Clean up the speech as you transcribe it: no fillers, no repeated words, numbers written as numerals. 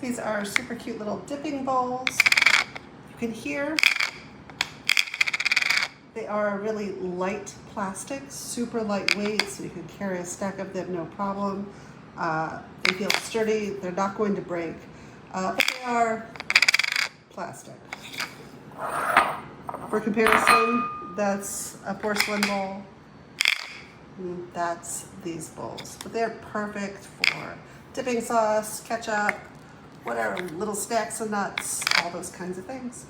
These are super cute little dipping bowls. You can hear they are really light plastic, super lightweight, so you can carry a stack of them no problem. They feel sturdy, they're not going to break, but they are plastic. For comparison, that's a porcelain bowl. That's these bowls, but they're perfect for dipping sauce, ketchup, whatever, little stacks of nuts, all those kinds of things.